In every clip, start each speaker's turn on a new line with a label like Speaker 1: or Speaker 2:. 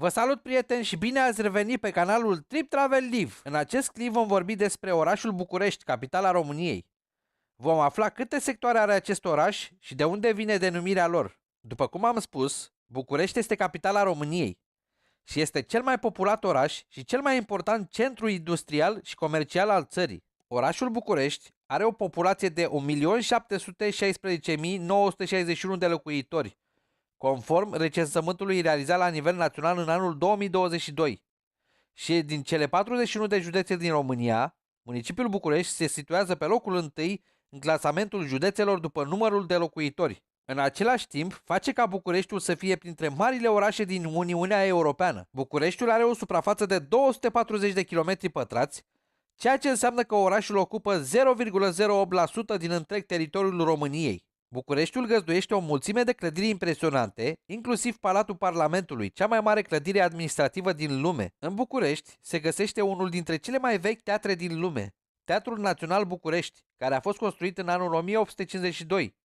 Speaker 1: Vă salut, prieteni, și bine ați revenit pe canalul Trip Travel Live. În acest clip vom vorbi despre orașul București, capitala României. Vom afla câte sectoare are acest oraș și de unde vine denumirea lor. După cum am spus, București este capitala României și este cel mai populat oraș și cel mai important centru industrial și comercial al țării. Orașul București are o populație de 1.716.961 de locuitori, conform recensământului realizat la nivel național în anul 2022. Și din cele 41 de județe din România, municipiul București se situează pe locul întâi în clasamentul județelor după numărul de locuitori. În același timp, face ca Bucureștiul să fie printre marile orașe din Uniunea Europeană. Bucureștiul are o suprafață de 240 de km pătrați, ceea ce înseamnă că orașul ocupă 0,08% din întreg teritoriul României. Bucureștiul găzduiește o mulțime de clădiri impresionante, inclusiv Palatul Parlamentului, cea mai mare clădire administrativă din lume. În București se găsește unul dintre cele mai vechi teatre din lume, Teatrul Național București, care a fost construit în anul 1852,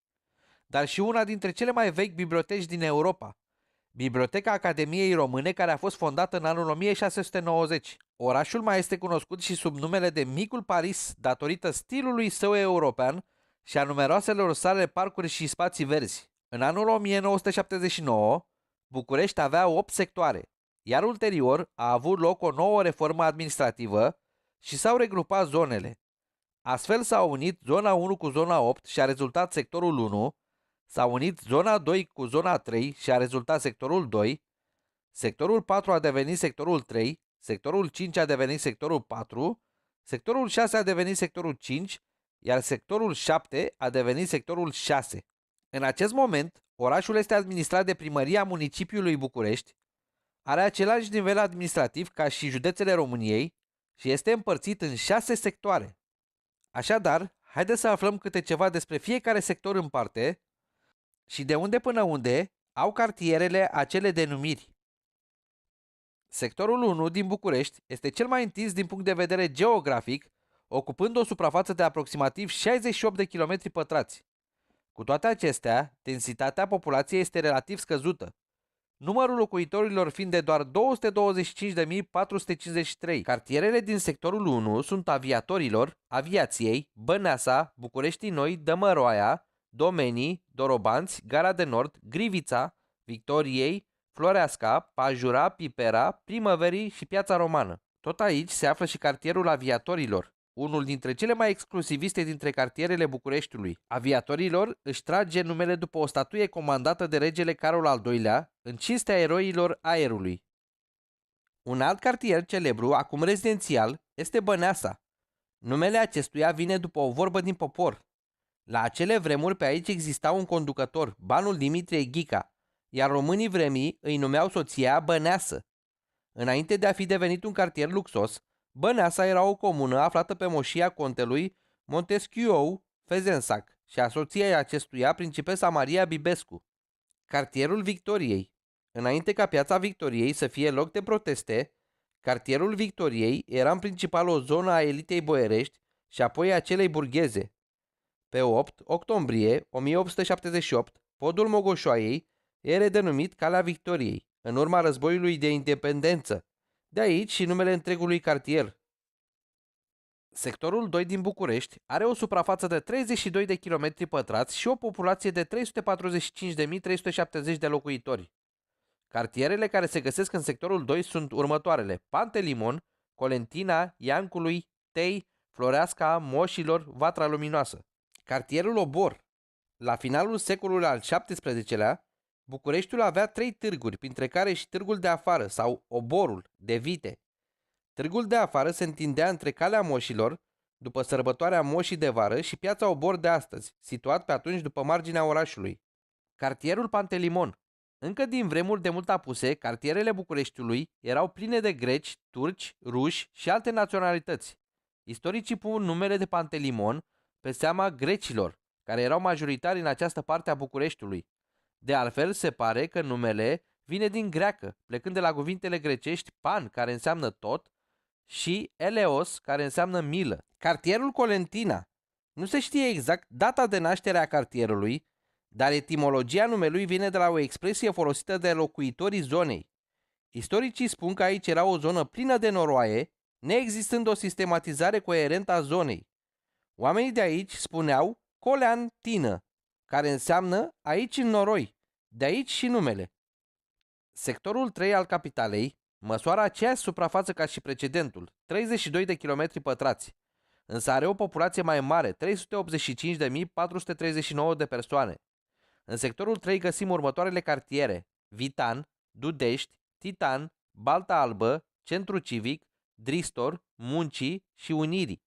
Speaker 1: dar și una dintre cele mai vechi biblioteci din Europa, Biblioteca Academiei Române, care a fost fondată în anul 1690. Orașul mai este cunoscut și sub numele de Micul Paris, datorită stilului său european și a numeroaselor sale parcuri și spații verzi. În anul 1979, București avea 8 sectoare, iar ulterior a avut loc o nouă reformă administrativă și s-au regrupat zonele. Astfel s-au unit zona 1 cu zona 8 și a rezultat sectorul 1, s-a unit zona 2 cu zona 3 și a rezultat sectorul 2, sectorul 4 a devenit sectorul 3, sectorul 5 a devenit sectorul 4, sectorul 6 a devenit sectorul 5, iar sectorul 7 a devenit sectorul 6. În acest moment, orașul este administrat de Primăria Municipiului București, are același nivel administrativ ca și județele României și este împărțit în 6 sectoare. Așadar, haideți să aflăm câte ceva despre fiecare sector în parte și de unde până unde au cartierele acele denumiri. Sectorul 1 din București este cel mai întins din punct de vedere geografic, ocupând o suprafață de aproximativ 68 de km pătrați. Cu toate acestea, densitatea populației este relativ scăzută, numărul locuitorilor fiind de doar 225.453. Cartierele din sectorul 1 sunt Aviatorilor, Aviației, Băneasa, Bucureștii Noi, Dămăroaia, Domenii, Dorobanți, Gara de Nord, Grivița, Victoriei, Floreasca, Pajura, Pipera, Primăverii și Piața Romană. Tot aici se află și cartierul Aviatorilor, unul dintre cele mai exclusiviste dintre cartierele Bucureștiului. Aviatorilor își trage numele după o statuie comandată de regele Carol al II-lea în cinstea eroilor aerului. Un alt cartier celebru, acum rezidențial, este Băneasa. Numele acestuia vine după o vorbă din popor. La acele vremuri pe aici exista un conducător, banul Dimitrie Ghica, iar românii vremii îi numeau soția Băneasă. Înainte de a fi devenit un cartier luxos, Băneasa era o comună aflată pe moșia contelui Montesquieu Fezensac și a soției acestuia, principesa Maria Bibescu. Cartierul Victoriei. Înainte ca Piața Victoriei să fie loc de proteste, cartierul Victoriei era în principal o zonă a elitei boierești și apoi a celei burgheze. Pe 8 octombrie 1878, podul Mogoșoaiei e redenumit Calea Victoriei, în urma războiului de independență. De aici și numele întregului cartier. Sectorul 2 din București are o suprafață de 32 de km pătrați și o populație de 345.370 de locuitori. Cartierele care se găsesc în sectorul 2 sunt următoarele: Pantelimon, Colentina, Iancului, Tei, Floreasca, Moșilor, Vatra Luminoasă. Cartierul Obor. La finalul secolului al XVII-lea, Bucureștiul avea 3 târguri, printre care și târgul de afară sau Oborul, de vite. Târgul de afară se întindea între Calea Moșilor, după sărbătoarea Moșii de vară, și Piața Obor de astăzi, situat pe atunci după marginea orașului. Cartierul Pantelimon. Încă din vremuri de mult apuse, cartierele Bucureștiului erau pline de greci, turci, ruși și alte naționalități. Istoricii pun numele de Pantelimon pe seama grecilor, care erau majoritari în această parte a Bucureștiului. De altfel, se pare că numele vine din greacă, plecând de la cuvintele grecești pan, care înseamnă tot, și eleos, care înseamnă milă. Cartierul Colentina. Nu se știe exact data de naștere a cartierului, dar etimologia numelui vine de la o expresie folosită de locuitorii zonei. Istoricii spun că aici era o zonă plină de noroaie, neexistând o sistematizare coerentă a zonei. Oamenii de aici spuneau Colean Tină, care înseamnă aici în noroi, de aici și numele. Sectorul 3 al capitalei măsoară aceeași suprafață ca și precedentul, 32 de kilometri pătrați, însă are o populație mai mare, 385.439 de persoane. În sectorul 3 găsim următoarele cartiere: Vitan, Dudești, Titan, Balta Albă, Centru Civic, Dristor, Muncii și Unirii.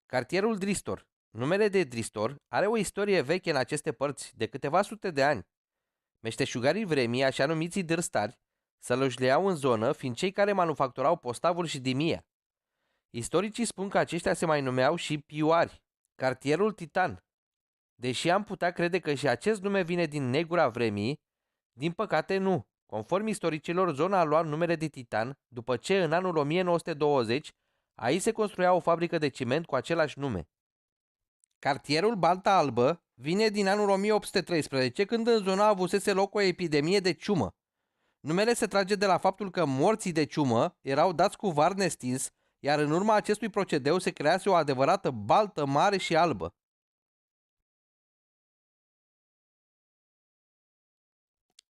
Speaker 1: Cartierul Dristor. Numele de Dristor are o istorie veche în aceste părți de câteva sute de ani. Meșteșugarii vremii, așa numiții dârstari, sălăjleau în zonă, fiind cei care manufacturau postavul și dimia. Istoricii spun că aceștia se mai numeau și pioari. Cartierul Titan. Deși am putea crede că și acest nume vine din negura vremii, din păcate nu. Conform istoricilor, zona a luat numele de Titan după ce în anul 1920 aici se construia o fabrică de ciment cu același nume. Cartierul Balta Albă vine din anul 1813, când în zona avusese loc o epidemie de ciumă. Numele se trage de la faptul că morții de ciumă erau dați cu var nestins, iar în urma acestui procedeu se crease o adevărată baltă mare și albă.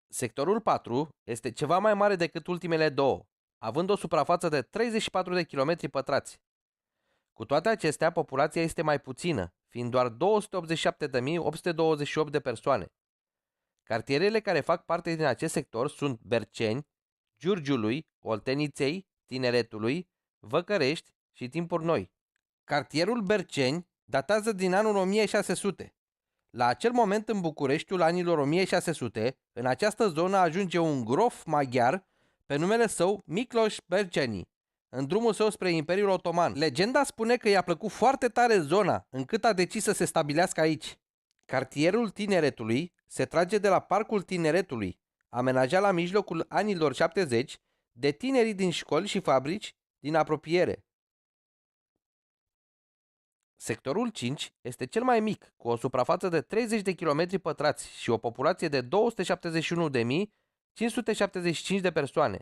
Speaker 1: Sectorul 4 este ceva mai mare decât ultimele două, având o suprafață de 34 de km pătrați. Cu toate acestea, populația este mai puțină, fiind doar 287.828 de persoane. Cartierele care fac parte din acest sector sunt Berceni, Giurgiului, Olteniței, Tineretului, Văcărești și Timpuri Noi. Cartierul Berceni datează din anul 1600. La acel moment, în Bucureștiul anilor 1600, în această zonă ajunge un grof maghiar pe numele său Miklos Berceni, în drumul său spre Imperiul Otoman. Legenda spune că i-a plăcut foarte tare zona, încât a decis să se stabilească aici. Cartierul Tineretului se trage de la Parcul Tineretului, amenajat la mijlocul anilor 70 de tinerii din școli și fabrici din apropiere. Sectorul 5 este cel mai mic, cu o suprafață de 30 de km pătrați și o populație de 271.575 de persoane.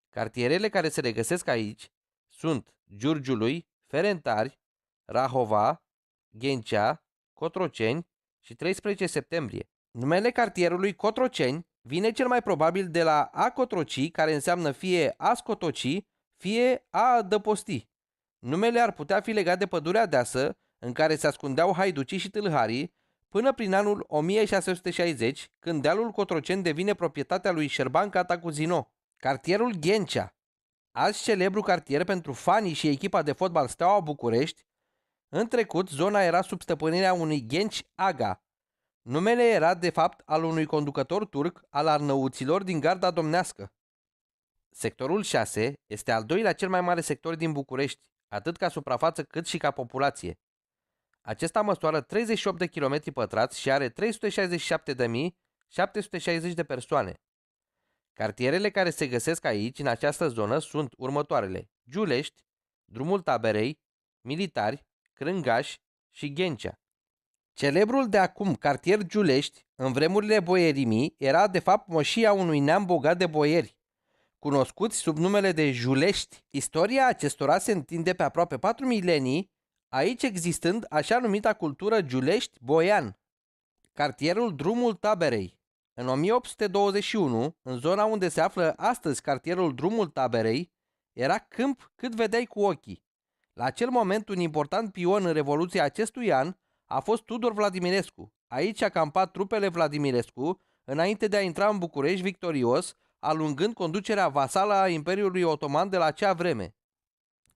Speaker 1: Cartierele care se regăsesc aici sunt Giurgiului, Ferentari, Rahova, Ghencea, Cotroceni și 13 septembrie. Numele cartierului Cotroceni vine cel mai probabil de la a cotroci, care înseamnă fie a scotoci, fie a adăposti. Numele ar putea fi legat de pădurea deasă, în care se ascundeau haiducii și tâlharii, până prin anul 1660, când dealul Cotroceni devine proprietatea lui Șerban Cantacuzino. Cartierul Ghencea, azi celebru cartier pentru fanii și echipa de fotbal Steaua București. În trecut, zona era sub stăpânirea unui Genci Aga. Numele era, de fapt, al unui conducător turc al arnăuților din garda domnească. Sectorul 6 este al doilea cel mai mare sector din București, atât ca suprafață cât și ca populație. Acesta măsoară 38 de km pătrați și are 367.760 de persoane. Cartierele care se găsesc aici, în această zonă, sunt următoarele: Giulești, Drumul Taberei, Militari, Crângaș și Ghencea. Celebrul de acum cartier Giulești, în vremurile boierimii, era de fapt moșia unui neam bogat de boieri, cunoscuți sub numele de Julești. Istoria acestora se întinde pe aproape 4 milenii, aici existând așa numita cultură Giulești-Boian. Cartierul Drumul Taberei. În 1821, în zona unde se află astăzi cartierul Drumul Taberei, era câmp cât vedeai cu ochii. La acel moment, un important pion în Revoluția acestui an a fost Tudor Vladimirescu. Aici a campat trupele Vladimirescu, înainte de a intra în București victorios, alungând conducerea vasală a Imperiului Otoman de la acea vreme.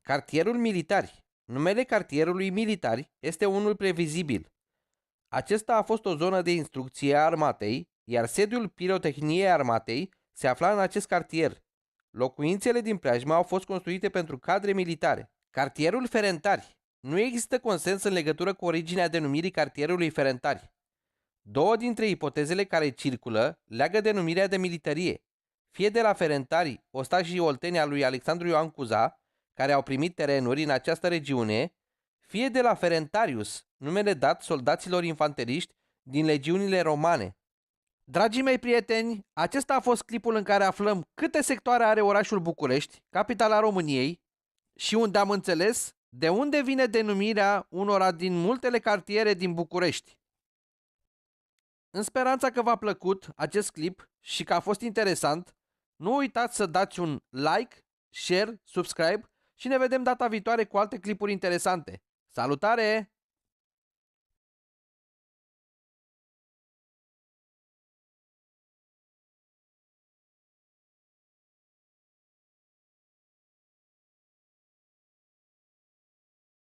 Speaker 1: Cartierul Militari. Numele cartierului Militari este unul previzibil. Acesta a fost o zonă de instrucție a armatei, iar sediul pirotehniei armatei se afla în acest cartier. Locuințele din preajmă au fost construite pentru cadre militare. Cartierul Ferentari. Nu există consens în legătură cu originea denumirii cartierului Ferentari. Două dintre ipotezele care circulă leagă denumirea de militarie, fie de la Ferentari, ostașii olteni al lui Alexandru Ioan Cuza, care au primit terenuri în această regiune, fie de la Ferentarius, numele dat soldaților infanteriști din legiunile romane. Dragii mei prieteni, acesta a fost clipul în care aflăm câte sectoare are orașul București, capitala României, și unde am înțeles de unde vine denumirea unora din multele cartiere din București. În speranța că v-a plăcut acest clip și că a fost interesant, nu uitați să dați un like, share, subscribe și ne vedem data viitoare cu alte clipuri interesante. Salutare!